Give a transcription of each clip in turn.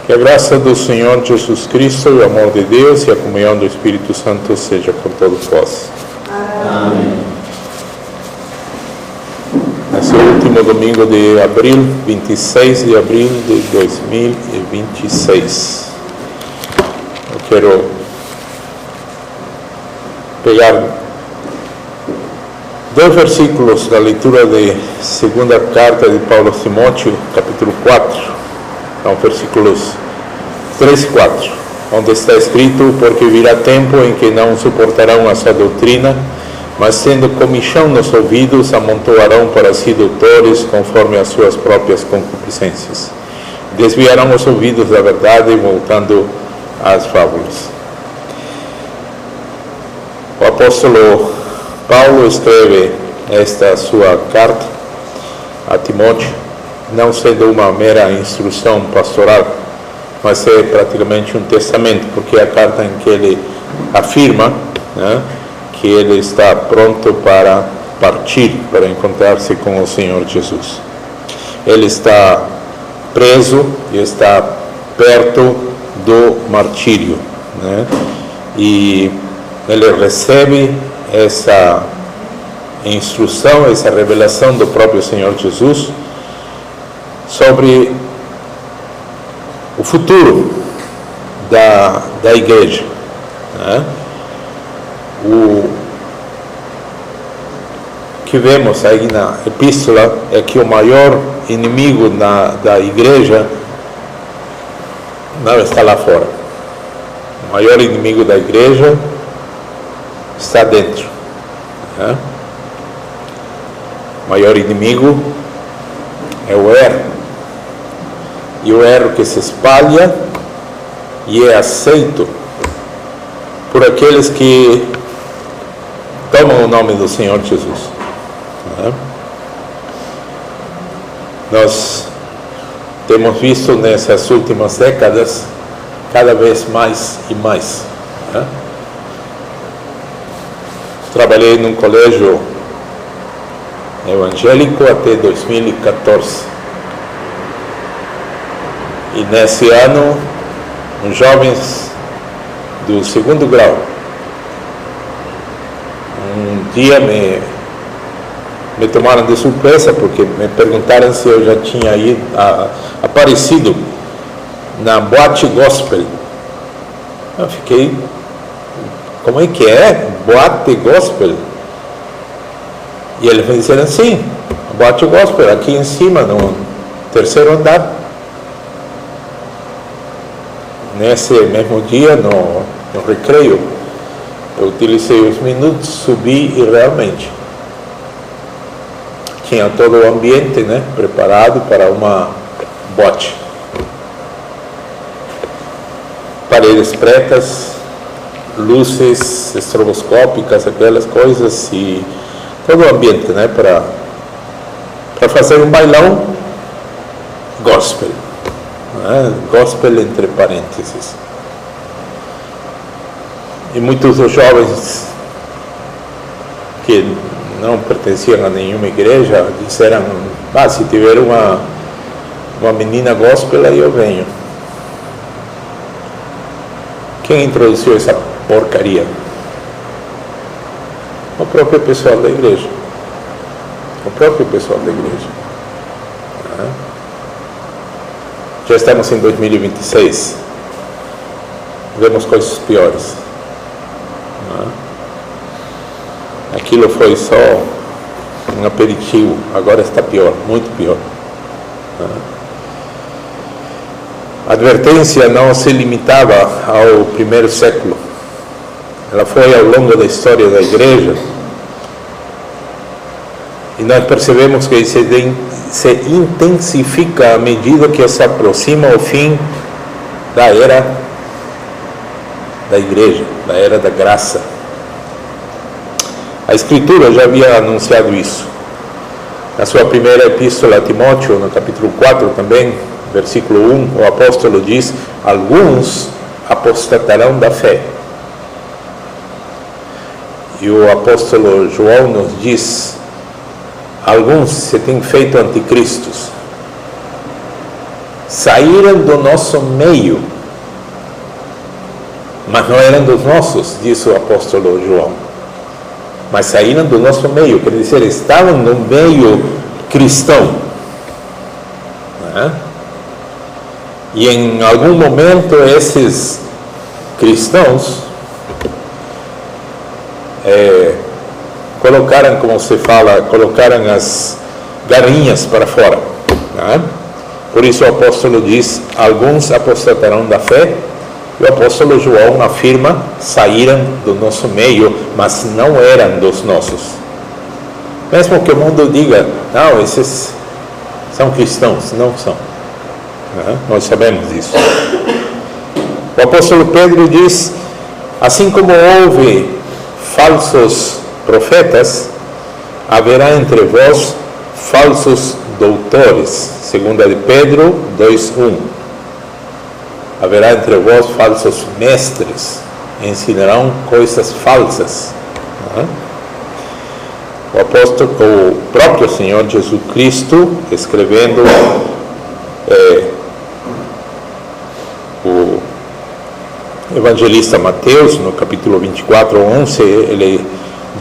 Que a graça do Senhor Jesus Cristo, o amor de Deus e a comunhão do Espírito Santo seja com todos vós. Amém. Nesse último domingo de abril, 26 de abril de 2026, eu quero pegar dois versículos da leitura de segunda carta de Paulo a Timóteo, capítulo 4, são versículos 3 e 4, onde está escrito: porque virá tempo em que não suportarão a sua doutrina, mas tendo comichão nos ouvidos, amontoarão para si doutores conforme as suas próprias concupiscências. Desviarão os ouvidos da verdade, voltando às fábulas. O apóstolo Paulo escreve esta sua carta a Timóteo, não sendo uma mera instrução pastoral, mas é praticamente um testamento, porque é a carta em que ele afirma, que ele está pronto para partir, para encontrar-se com o Senhor Jesus. Ele está preso e está perto do martírio, e ele recebe essa instrução, essa revelação do próprio Senhor Jesus sobre o futuro da igreja. O que vemos aí na epístola é que o maior inimigo da igreja não está lá fora. O maior inimigo da igreja está dentro. O maior inimigo é o erro. E o erro que se espalha e é aceito por aqueles que tomam o nome do Senhor Jesus. Nós temos visto nessas últimas décadas cada vez mais e mais. Trabalhei num colégio evangélico até 2014. E nesse ano, os jovens do segundo grau, um dia me tomaram de surpresa, porque me perguntaram se eu já tinha aparecido na boate gospel. Eu fiquei, como é que é? Boate gospel? E eles me disseram: sim, boate gospel, aqui em cima, no terceiro andar. Nesse mesmo dia, no recreio, eu utilizei os minutos, subi e realmente tinha todo o ambiente, preparado para uma boate. Paredes pretas, luzes estroboscópicas, aquelas coisas, e todo o ambiente, para fazer um bailão gospel. Gospel entre parênteses. E muitos dos jovens que não pertenciam a nenhuma igreja disseram: se tiver uma menina gospel, aí eu venho. Quem introduziu essa porcaria? O próprio pessoal da igreja. O próprio pessoal da igreja. Já estamos em 2026. Vemos coisas piores. Aquilo foi só um aperitivo. Agora está pior, muito pior. A advertência não se limitava ao primeiro século. Ela foi ao longo da história da igreja. E nós percebemos que se intensifica à medida que se aproxima o fim da era da igreja, da era da graça. A Escritura já havia anunciado isso. Na sua primeira epístola a Timóteo, no capítulo 4 também, versículo 1, o apóstolo diz: alguns apostatarão da fé. E o apóstolo João nos diz: alguns se têm feito anticristos. saíram do nosso meio, mas não eram dos nossos, diz o apóstolo João. Mas saíram do nosso meio, quer dizer, estavam no meio cristão. E em algum momento esses cristãos colocaram, como se fala, colocaram as galinhas para fora. Por isso o apóstolo diz, alguns apostatarão da fé, e o apóstolo João afirma, saíram do nosso meio, mas não eram dos nossos. Mesmo que o mundo diga, não, esses são cristãos, não são. Nós sabemos disso. O apóstolo Pedro diz, assim como houve falsos profetas, haverá entre vós falsos doutores. 2 de Pedro 2:1. Haverá entre vós falsos mestres, ensinarão coisas falsas. O próprio Senhor Jesus Cristo, escrevendo o evangelista Mateus, no capítulo 24:11, ele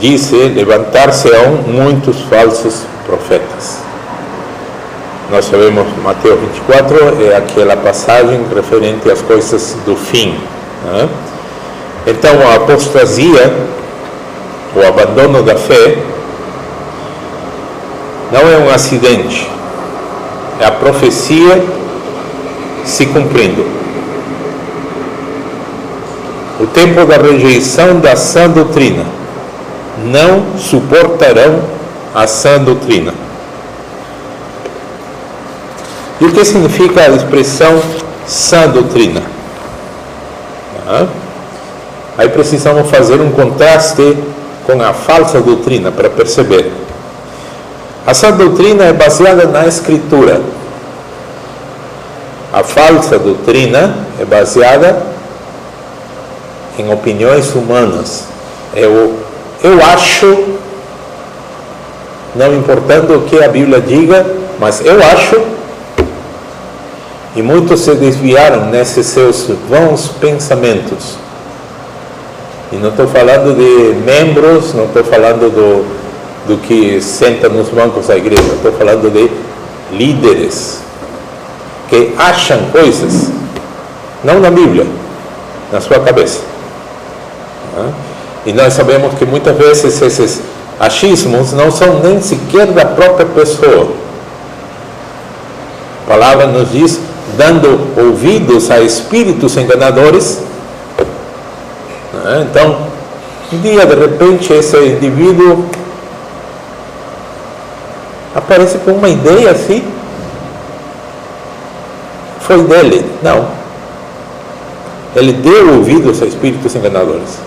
disse, levantar-se-ão muitos falsos profetas. Nós sabemos, Mateus 24 é aquela passagem referente às coisas do fim. Então, a apostasia, o abandono da fé, não é um acidente, é a profecia se cumprindo. O tempo da rejeição da sã doutrina, não suportarão a sã doutrina. E o que significa a expressão sã doutrina? Aí precisamos fazer um contraste com a falsa doutrina para perceber. A sã doutrina é baseada na Escritura. A falsa doutrina é baseada em opiniões humanas. Eu acho, não importando o que a Bíblia diga, mas eu acho. E muitos se desviaram nesses seus vãos pensamentos. E não estou falando de membros, não estou falando do que senta nos bancos da igreja, estou falando de líderes que acham coisas, não na Bíblia, na sua cabeça. E nós sabemos que muitas vezes esses achismos não são nem sequer da própria pessoa. A palavra nos diz, dando ouvidos a espíritos enganadores. Então, um dia, de repente, esse indivíduo aparece com uma ideia assim, foi dele. Não. Ele deu ouvidos a espíritos enganadores.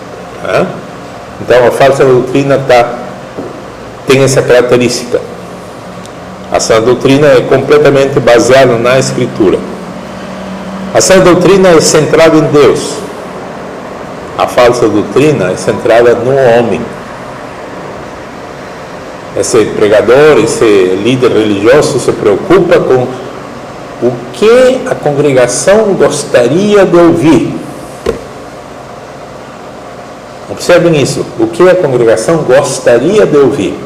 Então, a falsa doutrina tem essa característica. A sã doutrina é completamente baseada na Escritura. A sã doutrina é centrada em Deus. A falsa doutrina é centrada no homem. Esse pregador, esse líder religioso se preocupa com o que a congregação gostaria de ouvir. Observem isso. O que a congregação gostaria de ouvir.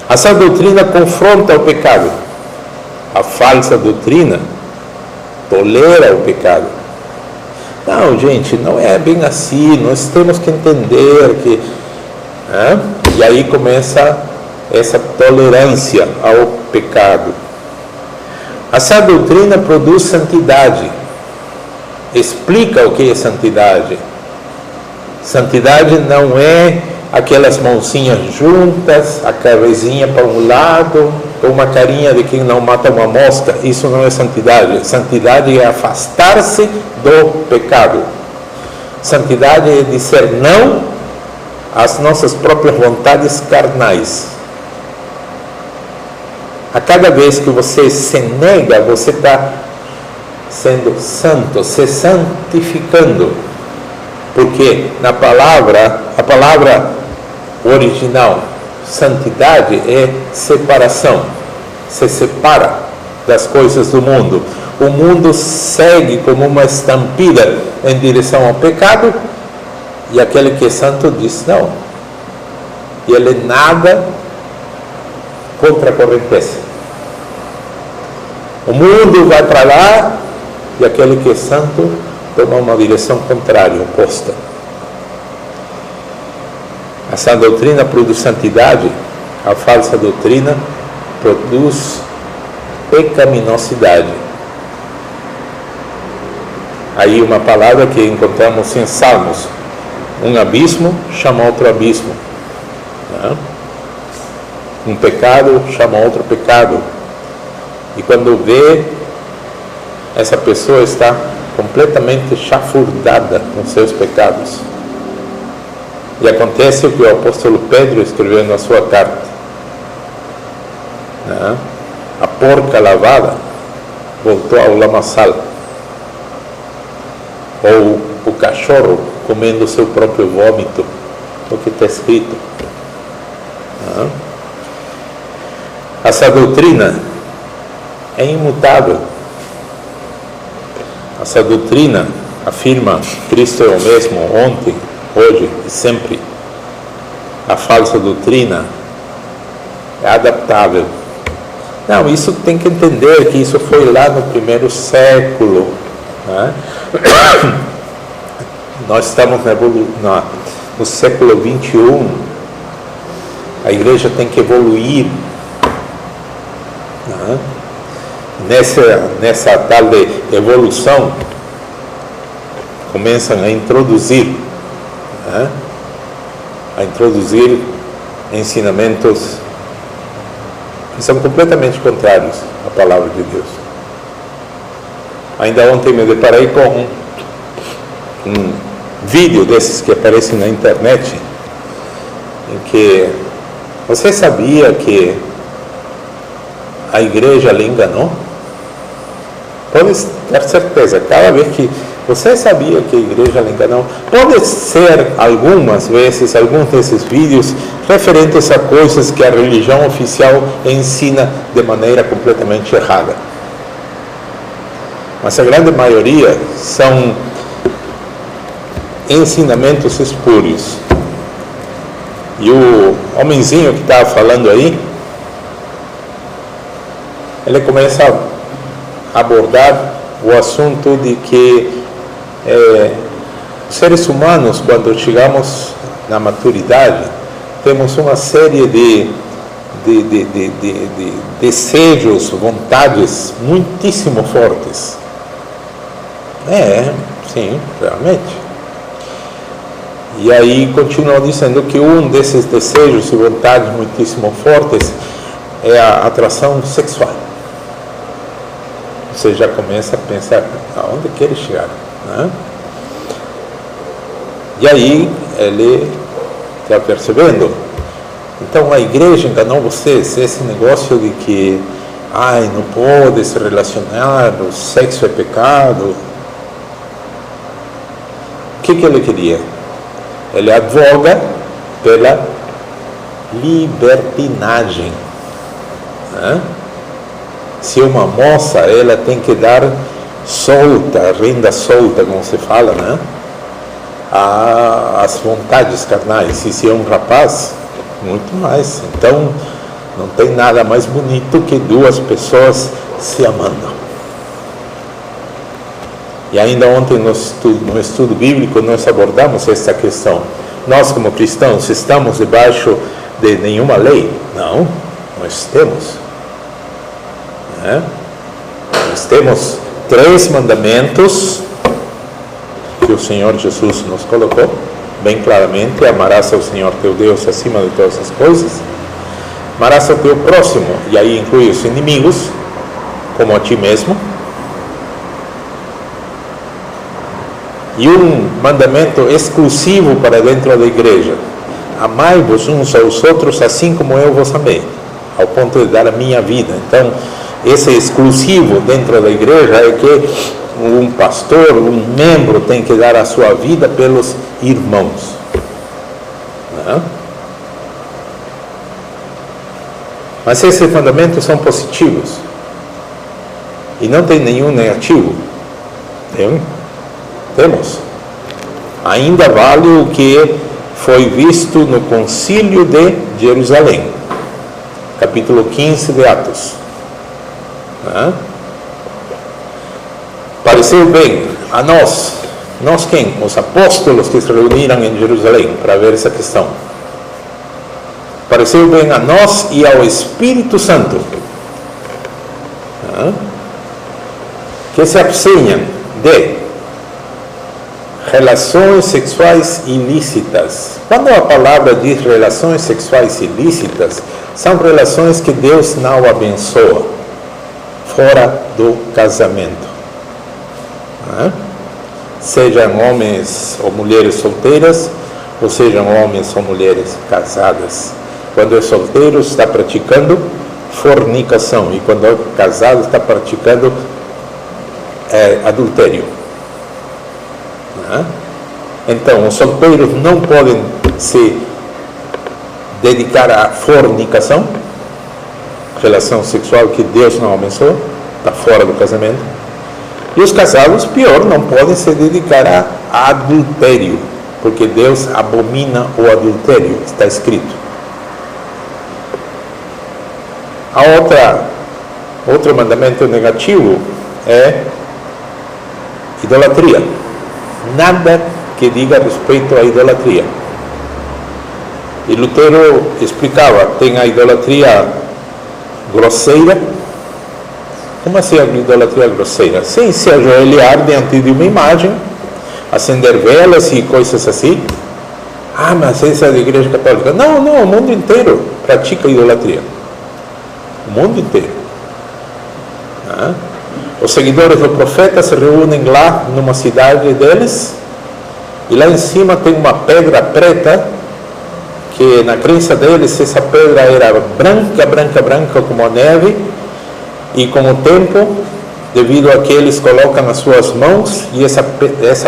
A sã doutrina confronta o pecado. A falsa doutrina tolera o pecado. Não, gente, não é bem assim. Nós temos que entender que... E aí começa essa tolerância ao pecado. A sã doutrina produz santidade. Explica o que é santidade. Santidade não é aquelas mãozinhas juntas, a cabecinha para um lado, com uma carinha de quem não mata uma mosca. Isso não é santidade. Santidade é afastar-se do pecado. Santidade é dizer não às nossas próprias vontades carnais. A cada vez que você se nega, você está sendo santo, se santificando. Porque a palavra original, santidade, é separação. se separa das coisas do mundo. O mundo segue como uma estampida em direção ao pecado, e aquele que é santo diz não. E ele nada contra a correnteza. O mundo vai para lá, e aquele que é santo toma uma direção contrária, oposta. A sã doutrina produz santidade, a falsa doutrina produz pecaminosidade. Aí uma palavra que encontramos em Salmos: um abismo chama outro abismo, né? Um pecado chama outro pecado. E quando vê, essa pessoa está completamente chafurdada com seus pecados. E acontece o que o apóstolo Pedro escreveu na sua carta, né? A porca lavada voltou ao lamaçal, ou o cachorro comendo seu próprio vômito, o que está escrito, né? Essa doutrina é imutável. Essa doutrina afirma Cristo é o mesmo ontem, hoje e sempre. A falsa doutrina é adaptável. Não, isso tem que entender que isso foi lá no primeiro século, né? Nós estamos no século 21. A igreja tem que evoluir, né? Nessa tal de evolução, começam a introduzir, né? A introduzir ensinamentos que são completamente contrários à palavra de Deus. Ainda ontem me deparei com um vídeo desses que aparecem na internet, em que você sabia que a igreja lhe enganou? Pode ter certeza, cada vez que você sabia que a igreja lhe enganou, pode ser algumas vezes, alguns desses vídeos referentes a coisas que a religião oficial ensina de maneira completamente errada. Mas a grande maioria são ensinamentos espúrios. E o homenzinho que estava falando aí, ele começa a abordar o assunto de que os seres humanos, quando chegamos na maturidade, temos uma série de desejos, vontades muitíssimo fortes. Sim, realmente. E aí continua dizendo que um desses desejos e vontades muitíssimo fortes é a atração sexual. Você já começa a pensar, aonde quer chegar, né? E aí ele está percebendo. Então a igreja enganou vocês, esse negócio de que não pode se relacionar, o sexo é pecado. O que ele queria? Ele advoga pela libertinagem, né? Se uma moça, ela tem que dar solta, renda solta, como se fala, né? As vontades carnais. E se é um rapaz, muito mais. Então, não tem nada mais bonito que duas pessoas se amando. E ainda ontem no estudo bíblico nós abordamos essa questão. Nós como cristãos estamos debaixo de nenhuma lei? Não, nós temos. Nós temos 3 mandamentos que o Senhor Jesus nos colocou bem claramente: amarás ao Senhor teu Deus acima de todas as coisas, amarás ao teu próximo, e aí inclui os inimigos, como a ti mesmo. E um mandamento exclusivo para dentro da igreja: amai-vos uns aos outros assim como eu vos amei, ao ponto de dar a minha vida. Então, esse exclusivo dentro da igreja é que um pastor, um membro tem que dar a sua vida pelos irmãos, né? Mas esses mandamentos são positivos e não tem nenhum negativo. Temos. Ainda vale o que foi visto no Concílio de Jerusalém, capítulo 15 de Atos. Pareceu bem a nós quem? Os apóstolos que se reuniram em Jerusalém para ver essa questão. Pareceu bem a nós e ao Espírito Santo que se abstenham de relações sexuais ilícitas. Quando a palavra diz relações sexuais ilícitas, são relações que Deus não abençoa, fora do casamento. Sejam homens ou mulheres solteiras, ou sejam homens ou mulheres casadas. Quando é solteiro, está praticando fornicação, e quando é casado, está praticando adultério. Então, os solteiros não podem se dedicar à fornicação, relação sexual que Deus não abençoa, está fora do casamento. E os casados, pior, não podem se dedicar a adultério, porque Deus abomina o adultério, está escrito. Outro mandamento negativo é idolatria. Nada que diga respeito à idolatria. E Lutero explicava, tem a idolatria grosseira. Como assim a idolatria grosseira? Sem se ajoelhar diante de uma imagem, acender velas e coisas assim. Mas essa é da Igreja Católica. Não, o mundo inteiro pratica idolatria. O mundo inteiro. Os seguidores do profeta se reúnem lá numa cidade deles, e lá em cima tem uma pedra preta, que na crença deles essa pedra era branca como a neve, e com o tempo, devido a que eles colocam as suas mãos, e essa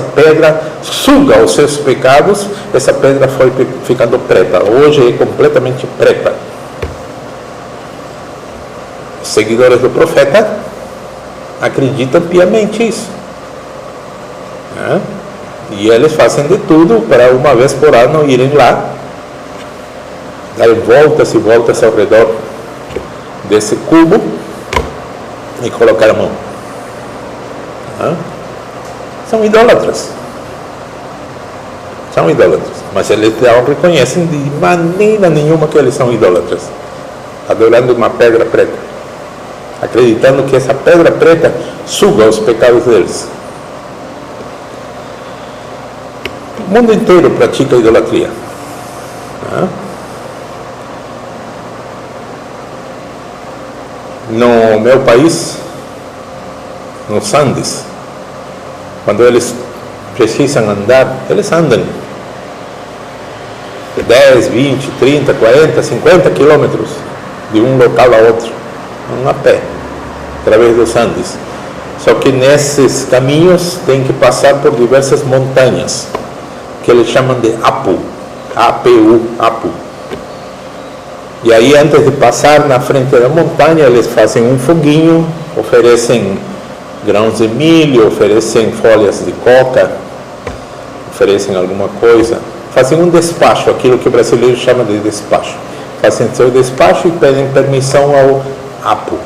pedra suga os seus pecados, essa pedra foi ficando preta. Hoje é completamente preta. Os seguidores do profeta acreditam piamente isso. E eles fazem de tudo para uma vez por ano irem lá, darem voltas e voltas ao redor desse cubo e colocar a mão. São idólatras. Mas eles não reconhecem de maneira nenhuma que eles são idólatras, adorando uma pedra preta, acreditando que essa pedra preta suga os pecados deles. O mundo inteiro pratica idolatria. No meu país, nos Andes, quando eles precisam andar, eles andam 10, 20, 30, 40, 50 quilômetros de um local a outro, a pé, através dos Andes. Só que nesses caminhos tem que passar por diversas montanhas, que eles chamam de Apu, A-P-U, Apu. E aí, antes de passar na frente da montanha, eles fazem um foguinho, oferecem grãos de milho, oferecem folhas de coca, oferecem alguma coisa, fazem um despacho, aquilo que o brasileiro chama de despacho. Fazem seu despacho e pedem permissão ao Apu.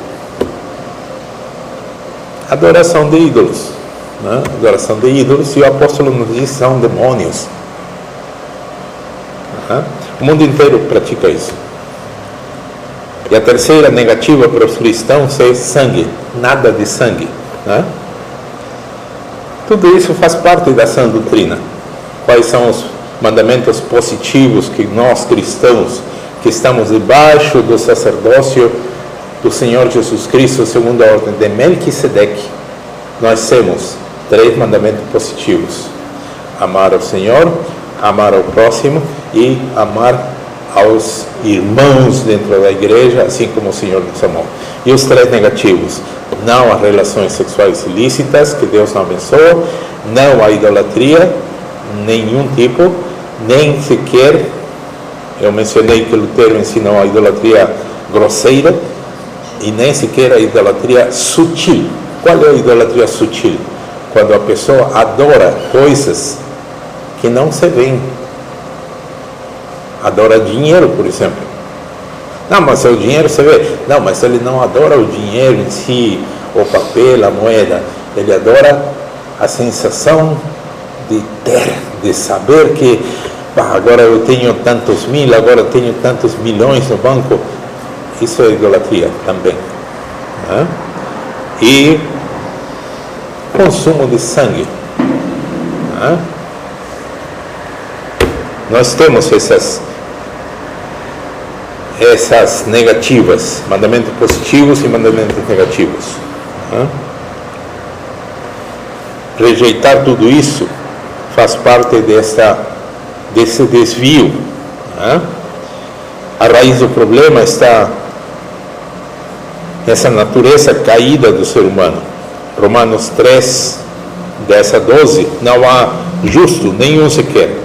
Adoração de ídolos. Adoração de ídolos, e o apóstolo nos diz que são demônios. O mundo inteiro pratica isso. E a terceira negativa para os cristãos é sangue. Nada de sangue. Tudo isso faz parte da sã doutrina. Quais são os mandamentos positivos que nós cristãos, que estamos debaixo do sacerdócio do Senhor Jesus Cristo, segundo a ordem de Melquisedeque, nós temos 3 mandamentos positivos: amar ao Senhor, amar ao próximo e amar aos irmãos dentro da igreja, assim como o Senhor nos amou. E os 3 negativos: não a relações sexuais ilícitas, que Deus não abençoa, não a idolatria, nenhum tipo, nem sequer, eu mencionei que Lutero ensinou a idolatria grosseira e nem sequer a idolatria sutil. Qual é a idolatria sutil? Quando a pessoa adora coisas que não se veem. Adora dinheiro, por exemplo. Não, mas o dinheiro se vê. Não, mas ele não adora o dinheiro em si, o papel, a moeda. Ele adora a sensação de ter, de saber que agora eu tenho tantos mil, agora eu tenho tantos milhões no banco. Isso é idolatria também. Né? E consumo de sangue. Né? Nós temos essas negativas, mandamentos positivos e mandamentos negativos. Né? Rejeitar tudo isso faz parte desse desvio. Né? A raiz do problema está nessa natureza caída do ser humano. Romanos 3, 10 a 12, não há justo, nenhum sequer.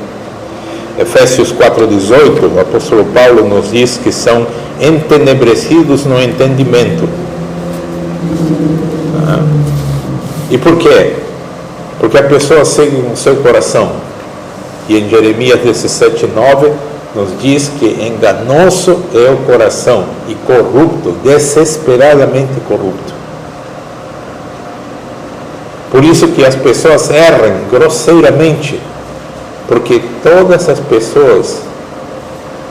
Efésios 4,18, o apóstolo Paulo nos diz que são entenebrecidos no entendimento. E por quê? Porque a pessoa segue no seu coração. E em Jeremias 17,9 nos diz que enganoso é o coração e corrupto, desesperadamente corrupto. Por isso que as pessoas erram grosseiramente, porque todas as pessoas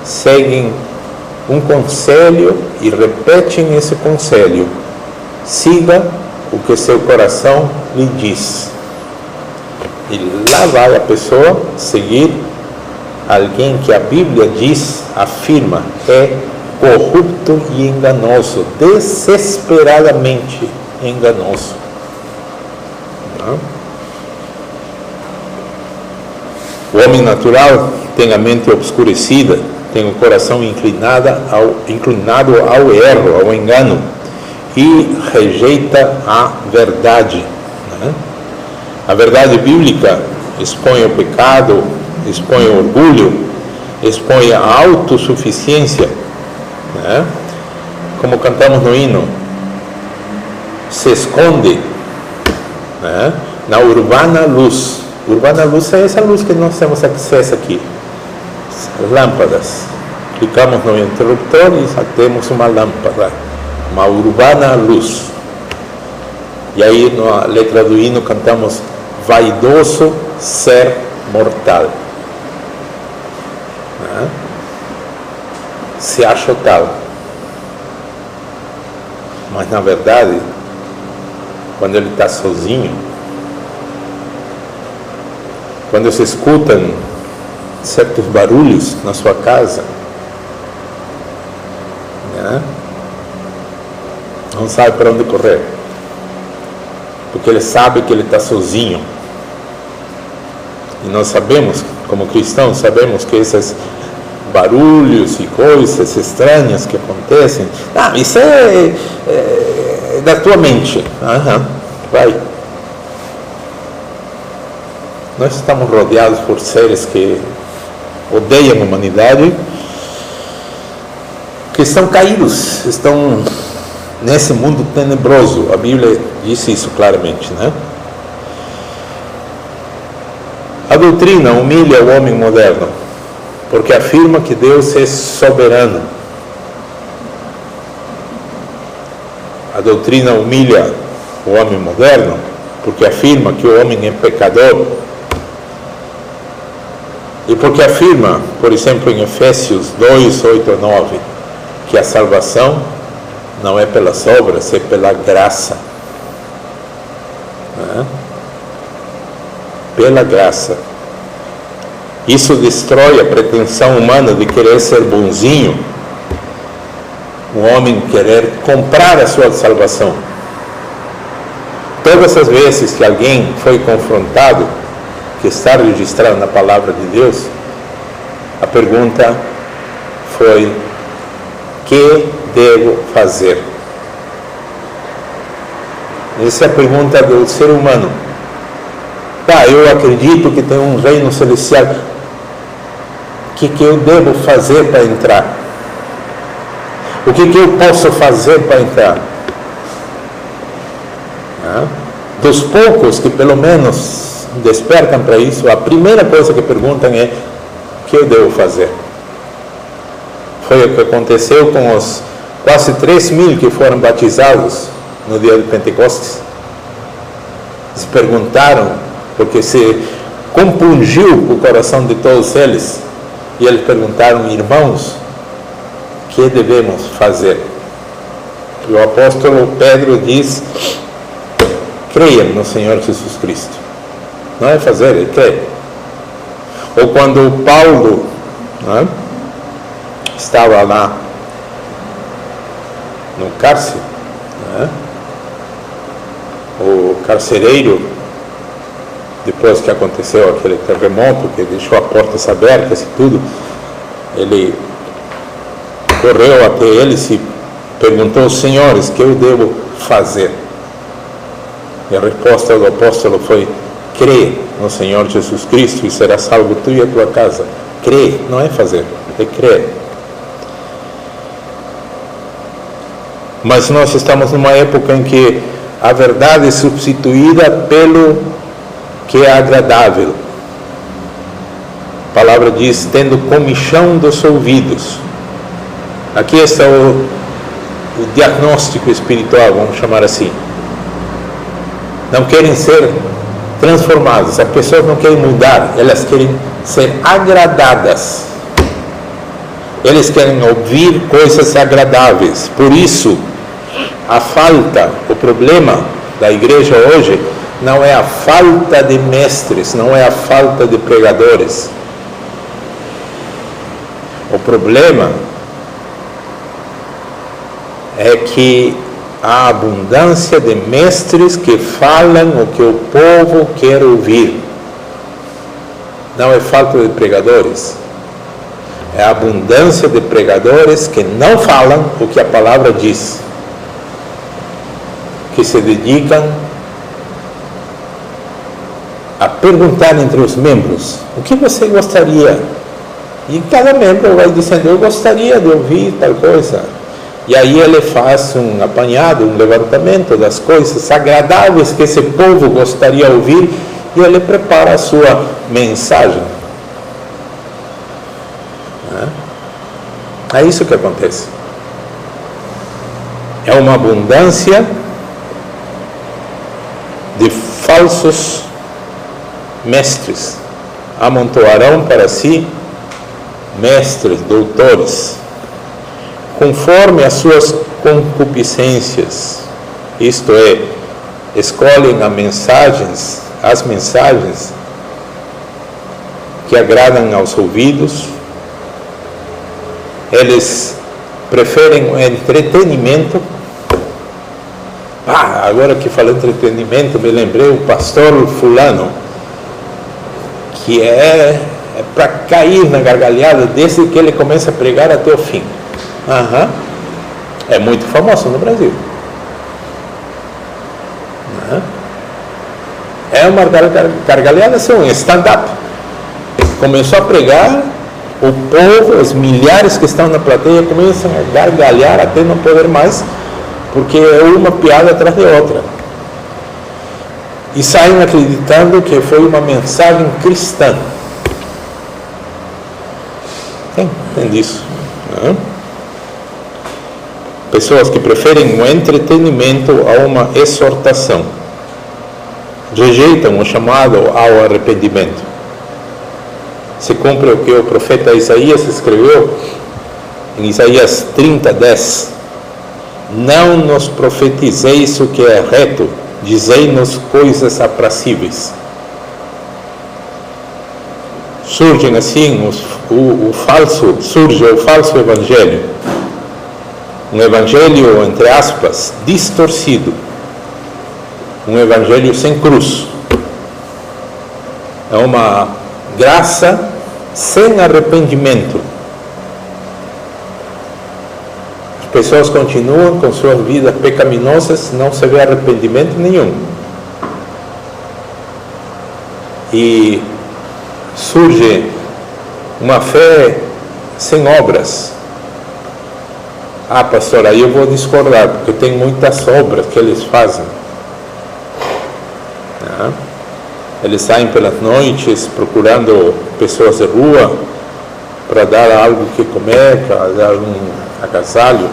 seguem um conselho e repetem esse conselho: siga o que seu coração lhe diz. E lá vai a pessoa seguir alguém que a Bíblia diz, afirma, é corrupto e enganoso, desesperadamente enganoso. O homem natural tem a mente obscurecida, tem o coração inclinado ao erro, ao engano, e rejeita a verdade. Né? A verdade bíblica expõe o pecado, expõe o orgulho, expõe a autossuficiência. Né? Como cantamos no hino, se esconde, né, na urbana luz. Urbana luz é essa luz que nós temos acesso aqui. As lâmpadas. Clicamos no interruptor e já temos uma lâmpada. Uma urbana luz. E aí na letra do hino cantamos: vaidoso ser mortal. Né? Se acha tal. Mas na verdade, quando ele está sozinho, quando se escutam certos barulhos na sua casa, né? Não sabe para onde correr, porque ele sabe que ele está sozinho. E nós sabemos, como cristãos, sabemos que esses barulhos e coisas estranhas que acontecem, isso é da tua mente. Vai. Nós estamos rodeados por seres que odeiam a humanidade, que estão caídos, estão nesse mundo tenebroso. A Bíblia diz isso claramente, né? A doutrina humilha o homem moderno, porque afirma que Deus é soberano. A doutrina humilha o homem moderno, porque afirma que o homem é pecador. E porque afirma, por exemplo, em Efésios 2, 8 a 9, que a salvação não é pelas obras, é pela graça. Pela graça. Isso destrói a pretensão humana de querer ser bonzinho, o homem querer comprar a sua salvação. Todas as vezes que alguém foi confrontado, que está registrado na palavra de Deus, a pergunta foi: que devo fazer? Essa é a pergunta do ser humano. Eu acredito que tem um reino celestial. O que eu devo fazer para entrar? O que eu posso fazer para entrar? Dos poucos que pelo menos despertam para isso, a primeira coisa que perguntam é: o que eu devo fazer? Foi o que aconteceu com os quase 3.000 que foram batizados no dia de Pentecostes. Eles perguntaram, porque se compungiu o coração de todos eles, e eles perguntaram: irmãos, o que devemos fazer? E o apóstolo Pedro diz: creia no Senhor Jesus Cristo. Não é fazer, é crer. Ou quando Paulo estava lá no cárcere, o carcereiro, depois que aconteceu aquele terremoto que deixou as portas abertas e tudo, ele correu até eles e perguntou: senhores, o que eu devo fazer? E a resposta do apóstolo foi: crê no Senhor Jesus Cristo e será salvo tu e a tua casa. Crer, não é fazer, é crer. Mas nós estamos numa época em que a verdade é substituída pelo que é agradável. A palavra diz: tendo comichão dos ouvidos. Aqui está o diagnóstico espiritual, vamos chamar assim. Não querem ser transformados, as pessoas não querem mudar, elas querem ser agradadas, eles querem ouvir coisas agradáveis. Por isso, o problema da igreja hoje não é a falta de mestres, não é a falta de pregadores. O problema é que a abundância de mestres que falam o que o povo quer ouvir. Não é falta de pregadores, é a abundância de pregadores que não falam o que a palavra diz, que se dedicam a perguntar entre os membros: o que você gostaria? E cada membro vai dizendo: eu gostaria de ouvir tal coisa. E aí ele faz um apanhado, um levantamento das coisas agradáveis que esse povo gostaria de ouvir, e ele prepara a sua mensagem. É isso que acontece. É uma abundância de falsos mestres. Amontoarão para si mestres, doutores, conforme as suas concupiscências, isto é, escolhem as mensagens que agradam aos ouvidos. Eles preferem o entretenimento. Agora que falei entretenimento, me lembrei o pastor fulano, que é para cair na gargalhada desde que ele começa a pregar até o fim. É muito famoso no Brasil. É uma gargalhada, assim, um stand-up. Começou a pregar, o povo, os milhares que estão na plateia começam a gargalhar até não poder mais, porque é uma piada atrás de outra. E saem acreditando que foi uma mensagem cristã. Entende isso? Pessoas que preferem o entretenimento a uma exortação, rejeitam o chamado ao arrependimento. Se cumpre o que o profeta Isaías escreveu em Isaías 30:10: não nos profetizeis o que é reto, dizei-nos coisas aprazíveis. Surge assim o falso evangelho, um evangelho, entre aspas, distorcido, um evangelho sem cruz. É uma graça sem arrependimento. As pessoas continuam com suas vidas pecaminosas, não se vê arrependimento nenhum. E surge uma fé sem obras, Ah, pastor, aí eu vou discordar, porque tem muitas obras que eles fazem. Eles saem pelas noites procurando pessoas de rua para dar algo que comer, para dar um agasalho.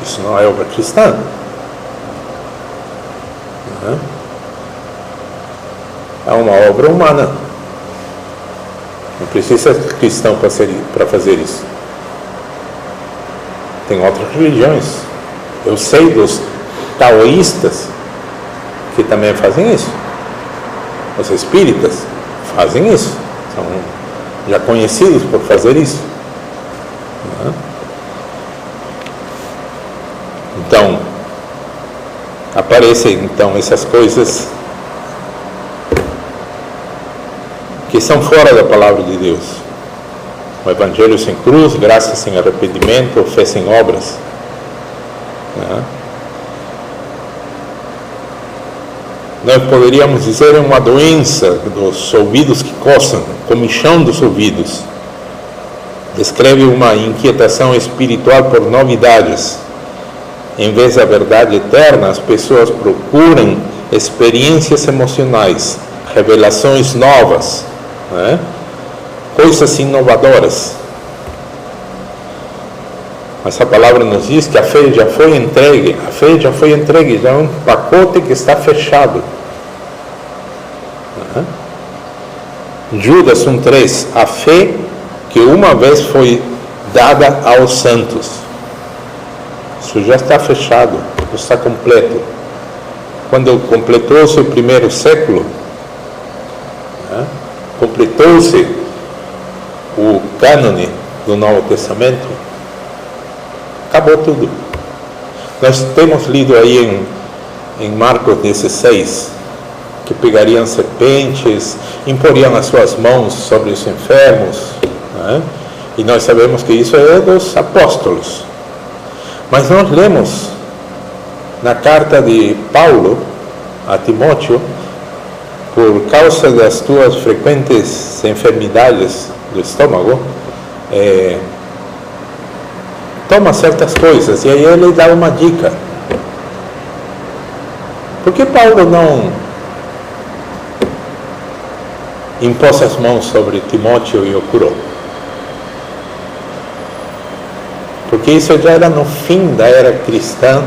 Isso não é obra cristã. É uma obra humana. Não precisa ser cristão para fazer isso. Tem outras religiões. Eu sei dos taoístas que também fazem isso. Os espíritas fazem isso. São já conhecidos por fazer isso. Então, aparecem então essas coisas que são fora da palavra de Deus. O Evangelho sem cruz, graça sem arrependimento, fé sem obras. Nós poderíamos dizer uma doença dos ouvidos que coçam, comichão dos ouvidos. Descreve uma inquietação espiritual por novidades. Em vez da verdade eterna, as pessoas procuram experiências emocionais, revelações novas, coisas inovadoras. Mas a palavra nos diz que a fé já foi entregue. A fé já foi entregue, já é um pacote que está fechado. Judas 1,3: a fé que uma vez foi dada aos santos. Isso já está fechado, está completo. Quando completou-se o primeiro século, completou-se o cânone do Novo Testamento, acabou tudo. Nós temos lido aí em Marcos 16, que pegariam serpentes, imporiam as suas mãos sobre os enfermos, e nós sabemos que isso é dos apóstolos. Mas nós lemos na carta de Paulo a Timóteo: por causa das tuas frequentes enfermidades do estômago, toma certas coisas. E aí ele dá uma dica. Por que Paulo não impôs as mãos sobre Timóteo e o curou? Porque isso já era no fim da era cristã,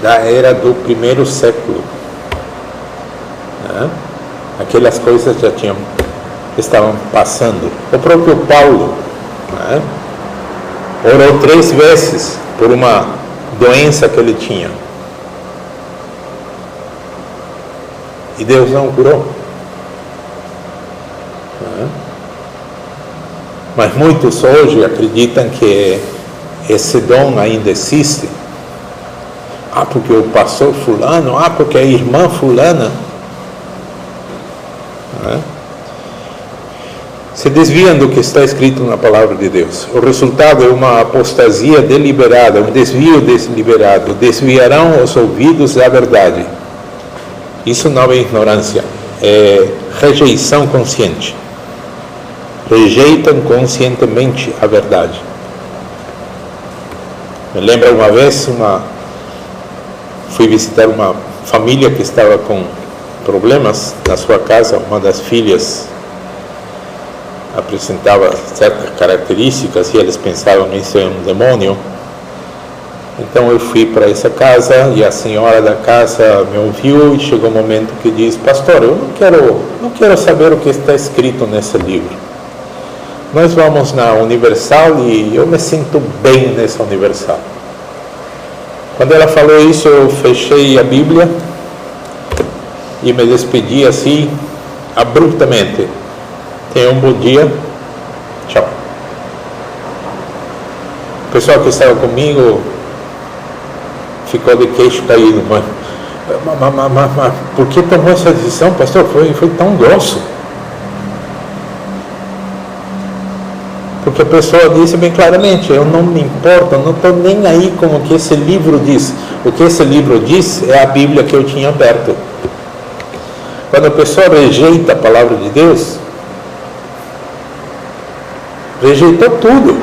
da era do primeiro século. Aquelas coisas já estavam passando. O próprio Paulo orou 3 vezes por uma doença que ele tinha, e Deus não o curou. Mas muitos hoje acreditam que esse dom ainda existe. Porque o pastor fulano, porque a irmã fulana. Se desviam do que está escrito na palavra de Deus. O resultado é uma apostasia deliberada, um desvio deliberado. Desviarão os ouvidos da verdade. Isso não é ignorância, é rejeição consciente. Rejeitam conscientemente a verdade. Me lembro uma vez, fui visitar uma família que estava com problemas na sua casa. Uma das filhas apresentava certas características e eles pensavam que isso é um demônio. Então eu fui para essa casa e a senhora da casa me ouviu, e chegou um momento que diz: pastor, eu não quero saber o que está escrito nesse livro. Nós vamos na Universal e eu me sinto bem nessa Universal. Quando ela falou isso, eu fechei a Bíblia e me despedi assim, abruptamente. Tenha um bom dia, tchau. O pessoal que estava comigo ficou de queixo caído. Mas por que tomou essa decisão, pastor? Foi tão grosso. Porque a pessoa disse bem claramente: eu não me importo, eu não estou nem aí com o que esse livro diz. O que esse livro diz é a Bíblia que eu tinha aberto. Quando a pessoa rejeita a palavra de Deus, rejeitou tudo.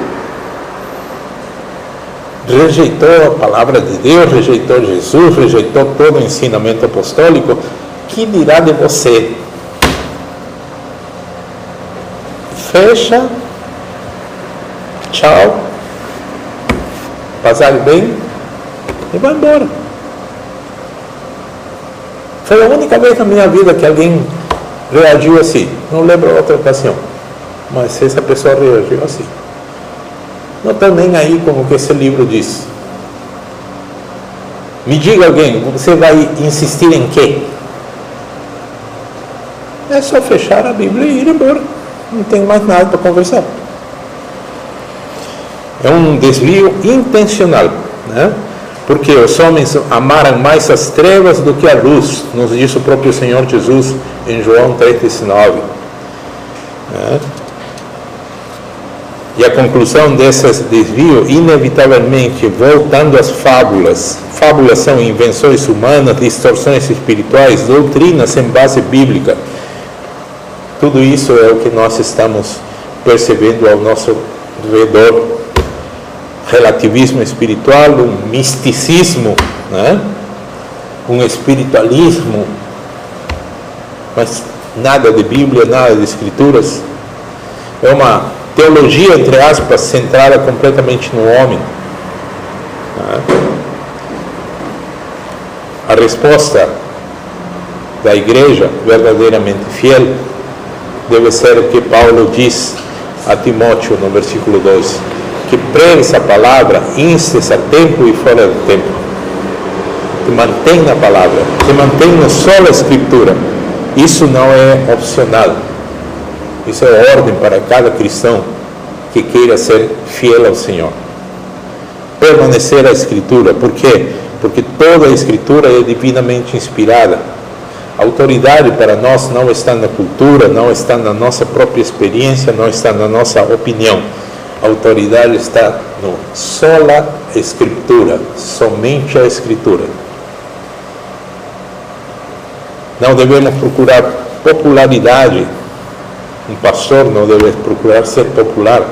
rejeitou a palavra de Deus, rejeitou Jesus, rejeitou todo o ensinamento apostólico, que dirá de você? Fecha, tchau, passar bem e vai embora. Foi a única vez na minha vida que alguém reagiu assim. Não lembro outra ocasião, mas essa pessoa reagiu assim. Não estou nem aí com o que esse livro diz. Me diga alguém, você vai insistir em quê? É só fechar a Bíblia e ir embora. Não tem mais nada para conversar. É um desvio intencional, né? Porque os homens amaram mais as trevas do que a luz, nos diz o próprio Senhor Jesus em João 3,19. Né? E a conclusão desse desvio, inevitavelmente, voltando às fábulas. Fábulas são invenções humanas, distorções espirituais, doutrinas sem base bíblica. Tudo isso é o que nós estamos percebendo ao nosso redor. Relativismo espiritual, um misticismo, né? Um espiritualismo, mas nada de Bíblia, nada de Escrituras. É uma teologia, entre aspas, centrada completamente no homem. Né? A resposta da igreja verdadeiramente fiel deve ser o que Paulo diz a Timóteo no versículo 2. Que pregues a palavra, instes a tempo e fora do tempo. Te mantém na palavra, te mantém na sola Escritura. Isso não é opcional. Isso é ordem para cada cristão que queira ser fiel ao Senhor. Permanecer a Escritura. Por quê? Porque toda a Escritura é divinamente inspirada. A autoridade para nós não está na cultura, não está na nossa própria experiência, não está na nossa opinião. A autoridade está no sola Escritura, somente a Escritura. Não devemos procurar popularidade. Um pastor não deve procurar ser popular,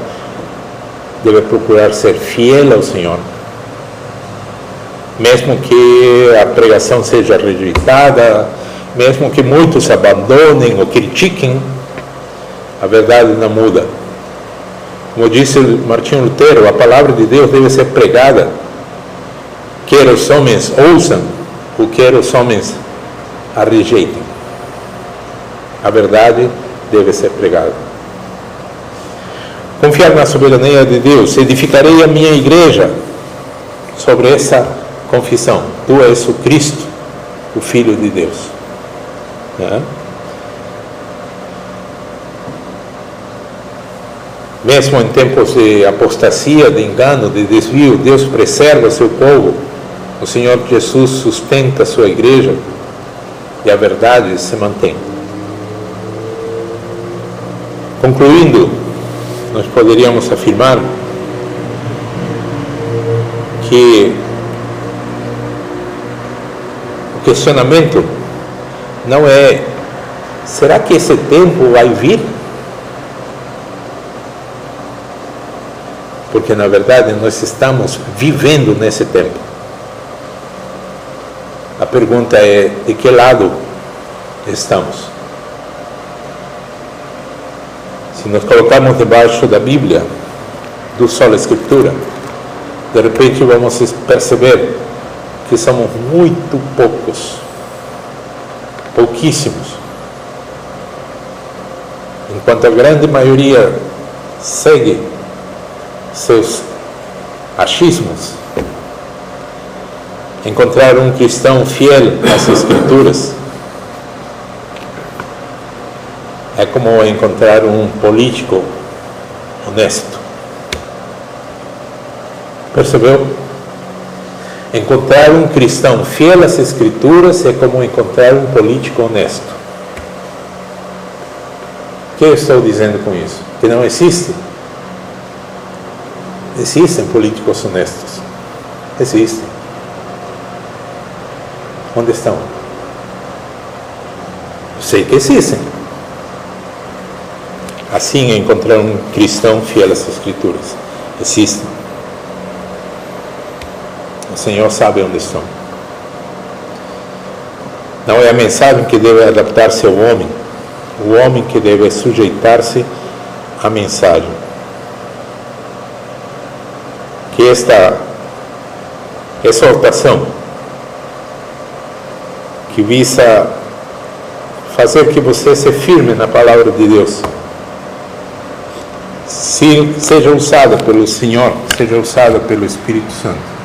deve procurar ser fiel ao Senhor. Mesmo que a pregação seja rejeitada, mesmo que muitos abandonem ou critiquem, a verdade não muda. Como disse Martinho Lutero, a palavra de Deus deve ser pregada, quer os homens ouçam, ou quer os homens a rejeitem. A verdade deve ser pregada. Confiar na soberania de Deus. Edificarei a minha igreja sobre essa confissão. Tu és o Cristo, o Filho de Deus. Né? Mesmo em tempos de apostasia, de engano, de desvio, Deus preserva seu povo. O Senhor Jesus sustenta a sua igreja e a verdade se mantém. Concluindo, nós poderíamos afirmar que o questionamento não é: será que esse tempo vai vir? Porque na verdade nós estamos vivendo nesse tempo. A pergunta é: de que lado estamos? Se nos colocarmos debaixo da Bíblia, do sola Escritura, de repente vamos perceber que somos muito poucos, pouquíssimos, enquanto a grande maioria segue seus achismos. Encontrar um cristão fiel às Escrituras é como encontrar um político honesto. Percebeu? Encontrar um cristão fiel às Escrituras é como encontrar um político honesto. O que eu estou dizendo com isso? Que não existe. Existem políticos honestos. Existem. Onde estão? Eu sei que existem. Assim é encontrar um cristão fiel às Escrituras. Existem. O Senhor sabe onde estão. Não é a mensagem que deve adaptar-se ao homem, o homem que deve sujeitar-se à mensagem. Que esta exortação, que visa fazer que você se firme na palavra de Deus, seja usada pelo Senhor, seja usada pelo Espírito Santo,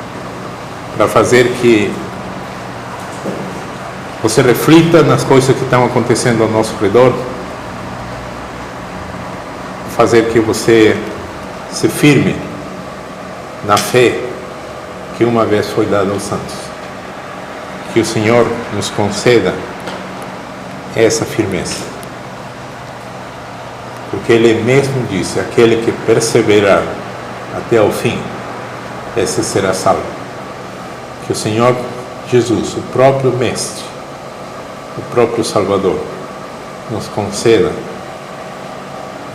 para fazer que você reflita nas coisas que estão acontecendo ao nosso redor, fazer que você se firme na fé que uma vez foi dada aos santos. Que o Senhor nos conceda essa firmeza, porque Ele mesmo disse: aquele que perseverar até ao fim, esse será salvo. Que o Senhor Jesus, o próprio Mestre, o próprio Salvador, nos conceda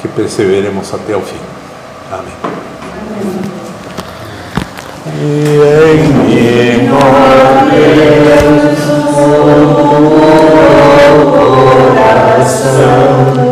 que perseveremos até o fim. Amém. E em mim, ó Deus, o coração